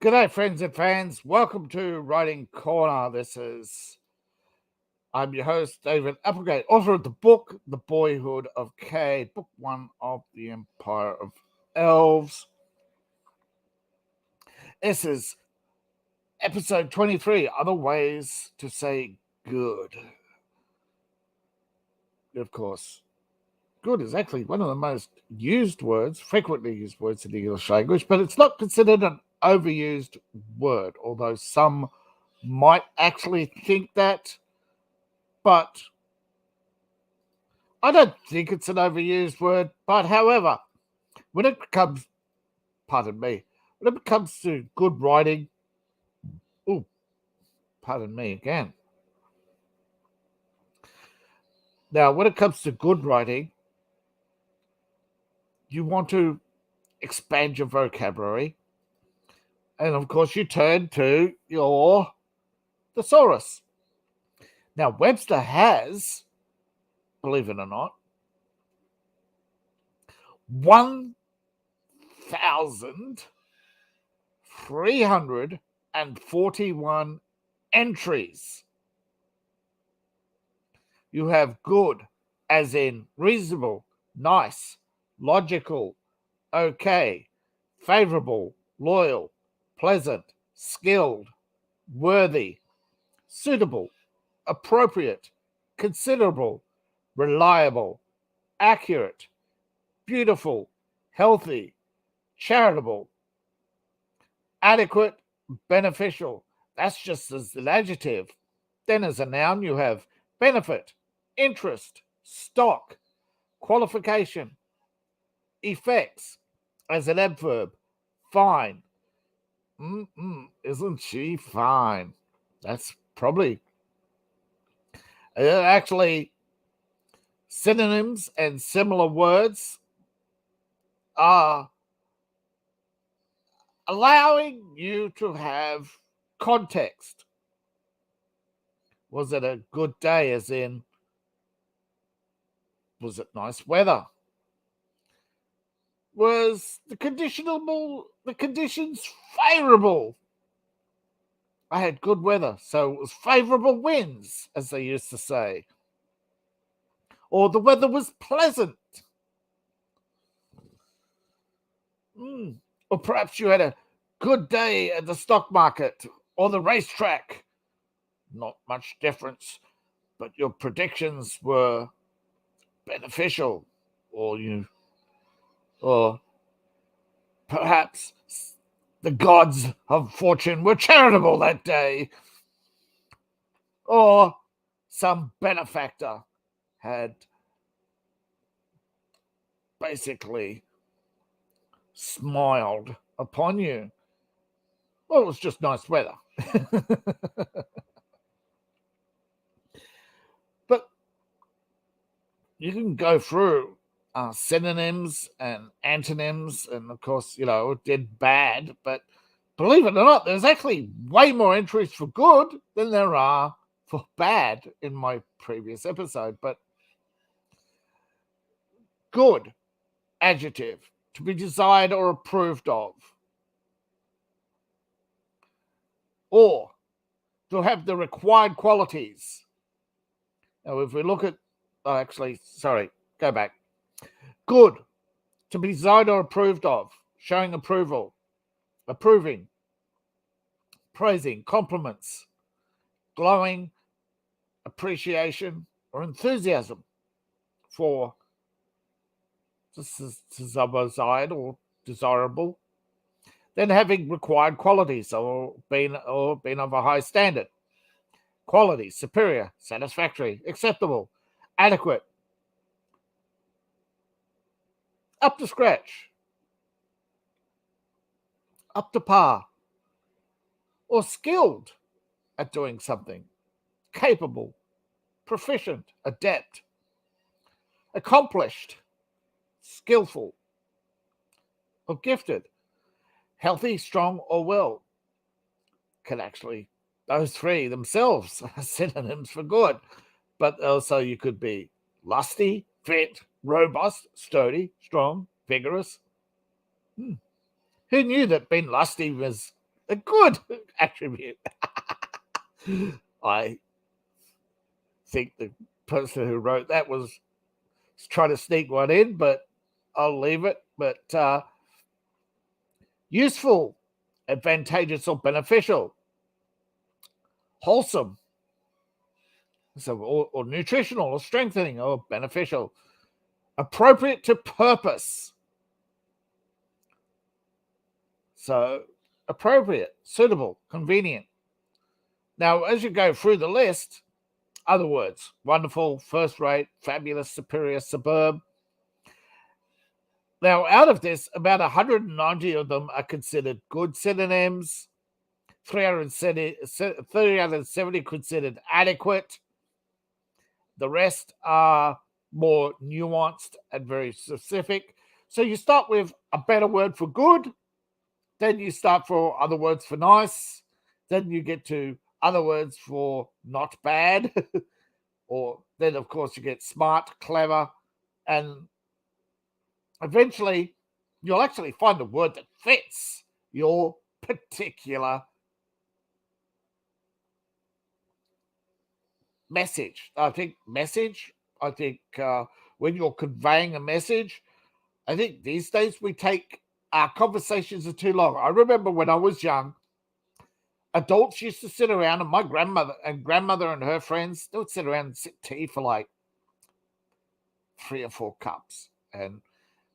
G'day, friends and fans. Welcome to Writing Corner. I'm your host, David Applegate, author of the book, The Boyhood of Cade, book one of the Empire of Elves. This is episode 23, Other Ways to Say Good. Of course, good is actually one of the most frequently used words in the English language, but it's not considered an overused word, although some might actually think that. But I don't think it's an overused word. But however, when it comes to good writing, pardon me again. Now, when it comes to good writing, you want to expand your vocabulary. And of course, you turn to your thesaurus. Now, Webster has, believe it or not, 1,341 entries. You have good, as in reasonable, nice, logical, okay, favorable, loyal, pleasant, skilled, worthy, suitable, appropriate, considerable, reliable, accurate, beautiful, healthy, charitable, adequate, beneficial. That's just as an adjective. Then as a noun, you have benefit, interest, stock, qualification, effects. As an adverb, fine. Isn't she fine? That's probably actually synonyms and similar words are allowing you to have context. Was it a good day, as in, was it nice weather? Was the conditions favorable? I had good weather, so it was favorable winds, as they used to say. Or the weather was pleasant. Or perhaps you had a good day at the stock market or the racetrack. Not much difference, but your predictions were beneficial, or perhaps the gods of fortune were charitable that day, or some benefactor had basically smiled upon you. Well, it was just nice weather. But you can go through synonyms and antonyms, and of course, it did bad, but believe it or not, there's actually way more entries for good than there are for bad in my previous episode. But good, adjective, to be desired or approved of, or to have the required qualities. Now, if we look at, go back. Good, to be desired or approved of, showing approval, approving, praising, compliments, glowing, appreciation, or enthusiasm for desired or desirable. Then having required qualities or being of a high standard. Quality, superior, satisfactory, acceptable, adequate, up to scratch, up to par, or skilled at doing something, capable, proficient, adept, accomplished, skillful, or gifted, healthy, strong, or well. Those three themselves are synonyms for good, but also you could be lusty, fit, robust, sturdy, strong, vigorous. Who knew that being lusty was a good attribute. I think the person who wrote that was trying to sneak one in, but I'll leave it. But useful, advantageous, or beneficial, wholesome, so or nutritional, or strengthening, or beneficial, appropriate to purpose. So appropriate, suitable, convenient. Now, as you go through the list, other words: wonderful, first-rate, fabulous, superior, superb. Now, out of this, about 190 of them are considered good synonyms, 370 considered adequate. The rest are more nuanced and very specific. So you start with a better word for good, then you start for other words for nice, then you get to other words for not bad, or then, of course, you get smart, clever, and eventually you'll actually find a word that fits your particular message. I think when you're conveying a message, I think these days we take our conversations are too long. I remember when I was young, adults used to sit around, and my grandmother and her friends, they would sit around and sip tea for like 3 or 4 cups, and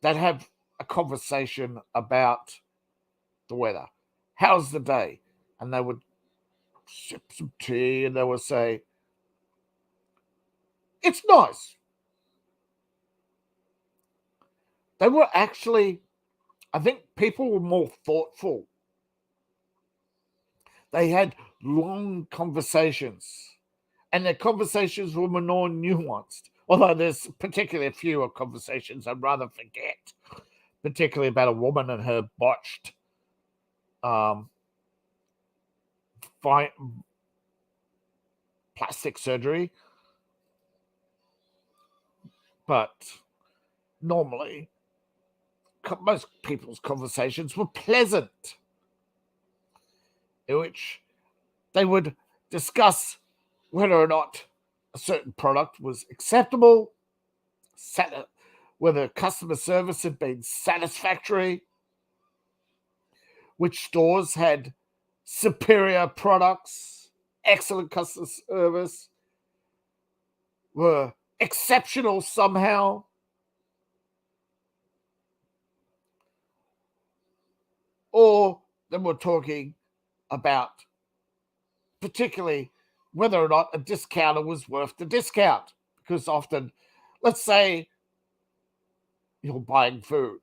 they'd have a conversation about the weather. How's the day? And they would sip some tea, and they would say, it's nice. They were actually, I think people were more thoughtful. They had long conversations, and their conversations were more nuanced. Although there's particularly fewer conversations I'd rather forget, particularly about a woman and her botched plastic surgery. But normally, most people's conversations were pleasant, in which they would discuss whether or not a certain product was acceptable, whether customer service had been satisfactory, which stores had superior products, excellent customer service, were exceptional somehow. Or then we're talking about particularly whether or not a discounter was worth the discount. Because often, let's say you're buying food,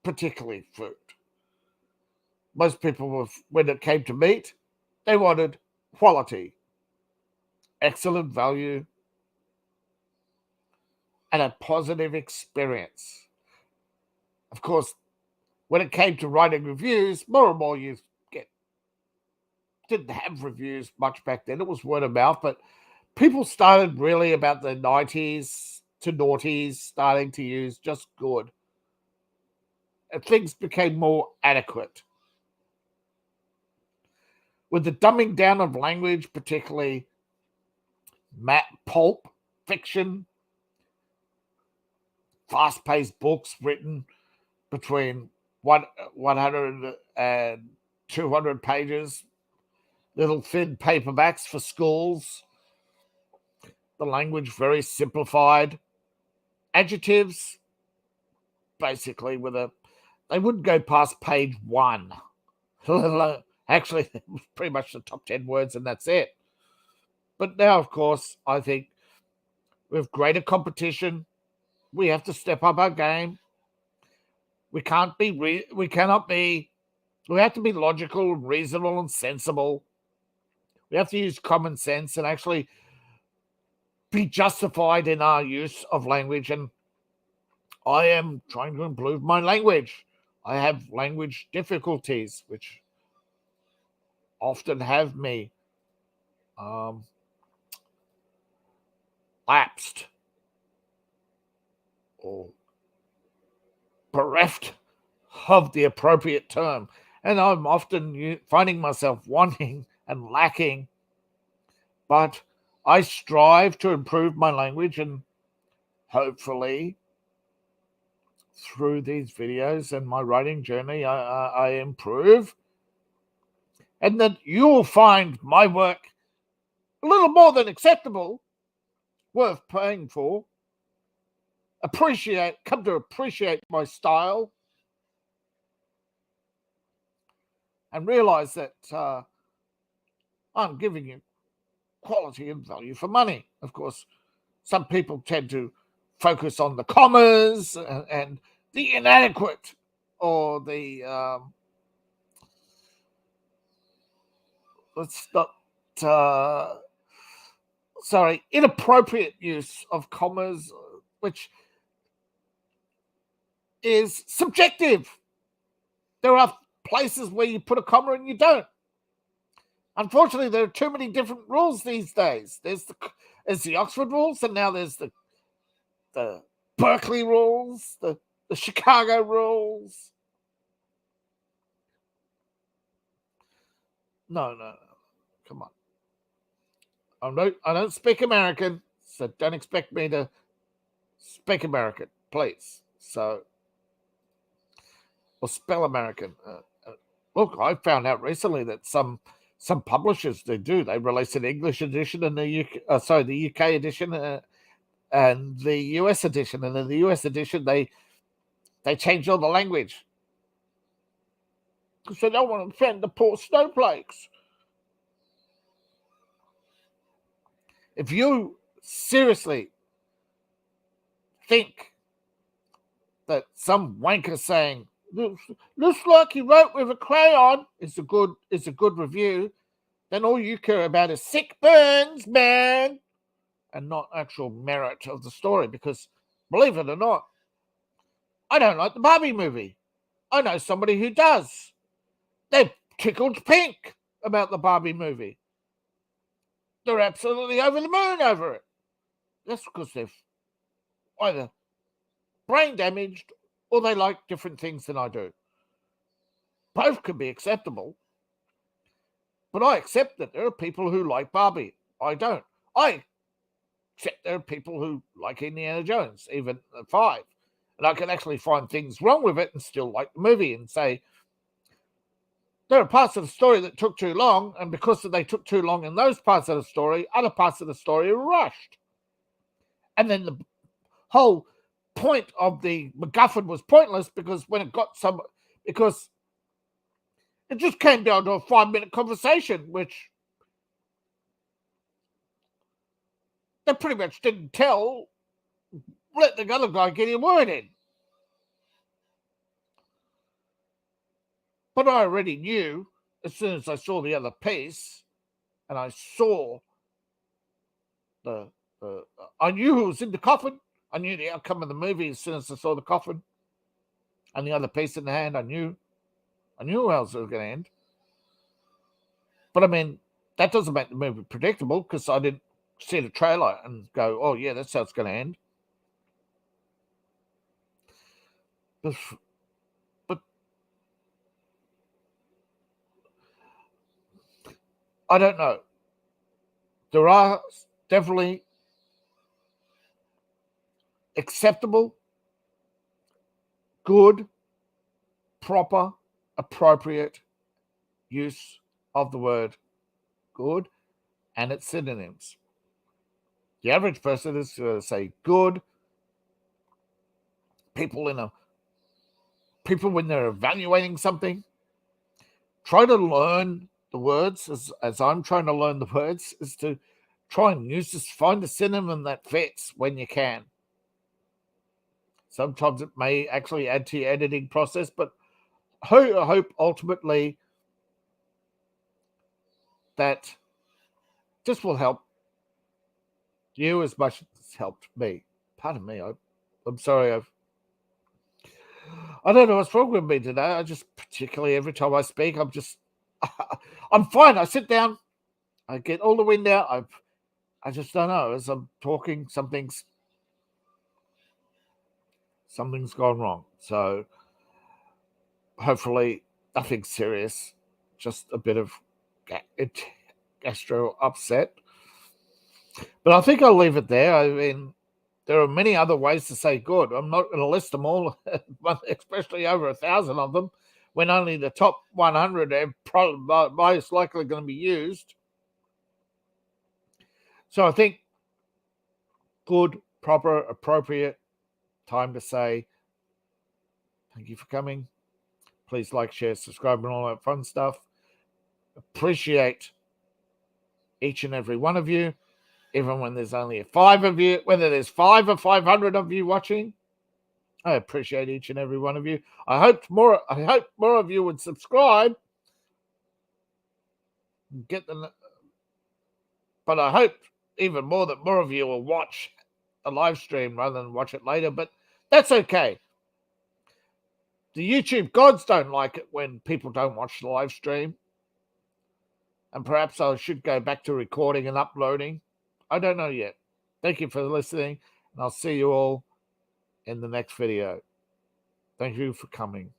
particularly food. Most people, when it came to meat, they wanted quality, excellent value, and a positive experience. Of course, when it came to writing reviews, more and more you didn't have reviews much back then. It was word of mouth, but people started really about the 90s to noughties starting to use just good. And things became more adequate. With the dumbing down of language, particularly pulp fiction, fast-paced books written between 100 and 200 pages, little thin paperbacks for schools, the language very simplified, adjectives basically they wouldn't go past page 1. Actually, it was pretty much the top 10 words and that's it. But now, of course, I think with greater competition, we have to step up our game. We have to be logical, reasonable, and sensible. We have to use common sense and actually be justified in our use of language. And I am trying to improve my language. I have language difficulties, which often have me lapsed or bereft of the appropriate term. And I'm often finding myself wanting and lacking, but I strive to improve my language, and hopefully through these videos and my writing journey, I improve, and that you will find my work a little more than acceptable, worth paying for, come to appreciate my style, and realize that I'm giving you quality and value for money. Of course, some people tend to focus on the commas and the inadequate or the inappropriate use of commas, which is subjective. There are places where you put a comma and you don't. Unfortunately, there are too many different rules these days. There's the Oxford rules, and now there's the Berkeley rules, the Chicago rules. No. Come on. I don't speak American, so don't expect me to speak American, please. So, or spell American. Look, I found out recently that some publishers they release an English edition and the UK edition and the US edition, and in the US edition they change all the language because they don't want to offend the poor snowflakes. If you seriously think that some wanker saying looks like he wrote with a crayon is a good review, then all you care about is sick burns, man, and not actual merit of the story. Because believe it or not, I don't like the Barbie movie. I know somebody who does. They're tickled pink about the Barbie movie. They're absolutely over the moon over it. That's because they've either brain damaged or they like different things than I do. Both can be acceptable. But I accept that there are people who like Barbie. I don't. I accept there are people who like Indiana Jones, even at 5. And I can actually find things wrong with it and still like the movie and say, there are parts of the story that took too long, and because they took too long in those parts of the story, other parts of the story are rushed. And then the whole point of the MacGuffin was pointless because because it just came down to a 5-minute conversation, which they pretty much didn't let the other guy get a word in. But I already knew as soon as I saw the other piece, and I saw I knew who was in the coffin. I knew the outcome of the movie as soon as I saw the coffin and the other piece in the hand. I knew how else it was going to end. But I mean, that doesn't make the movie predictable because I didn't see the trailer and go, oh yeah, that's how it's going to end. But I don't know. There are definitely acceptable, good, proper, appropriate use of the word good and its synonyms. The average person is going to say good. People when they're evaluating something, try to learn the words as I'm trying to learn the words, is to try and find a synonym that fits when you can. Sometimes it may actually add to your editing process, but I hope ultimately that this will help you as much as it's helped me. Pardon me, I'm sorry. I don't know what's wrong with me today. I just, particularly every time I speak, I'm fine. I sit down, I get all the wind out. I just don't know. As I'm talking, something's gone wrong. So hopefully Nothing serious, just a bit of gastro upset. But I think I'll leave it there. I mean, there are many other ways to say good. I'm not going to list them all, but especially over 1,000 of them, when only the top 100 are probably most likely going to be used. So I think good, proper, appropriate time to say thank you for coming. Please like, share, subscribe, and all that fun stuff. Appreciate each and every one of you, even when there's only 5 of you, whether there's 5 or 500 of you watching. I appreciate each and every one of you. I hope more of you would subscribe. But I hope even more that more of you will watch a live stream rather than watch it later. But that's okay. The YouTube gods don't like it when people don't watch the live stream. And perhaps I should go back to recording and uploading. I don't know yet. Thank you for listening, and I'll see you all in the next video. Thank you for coming.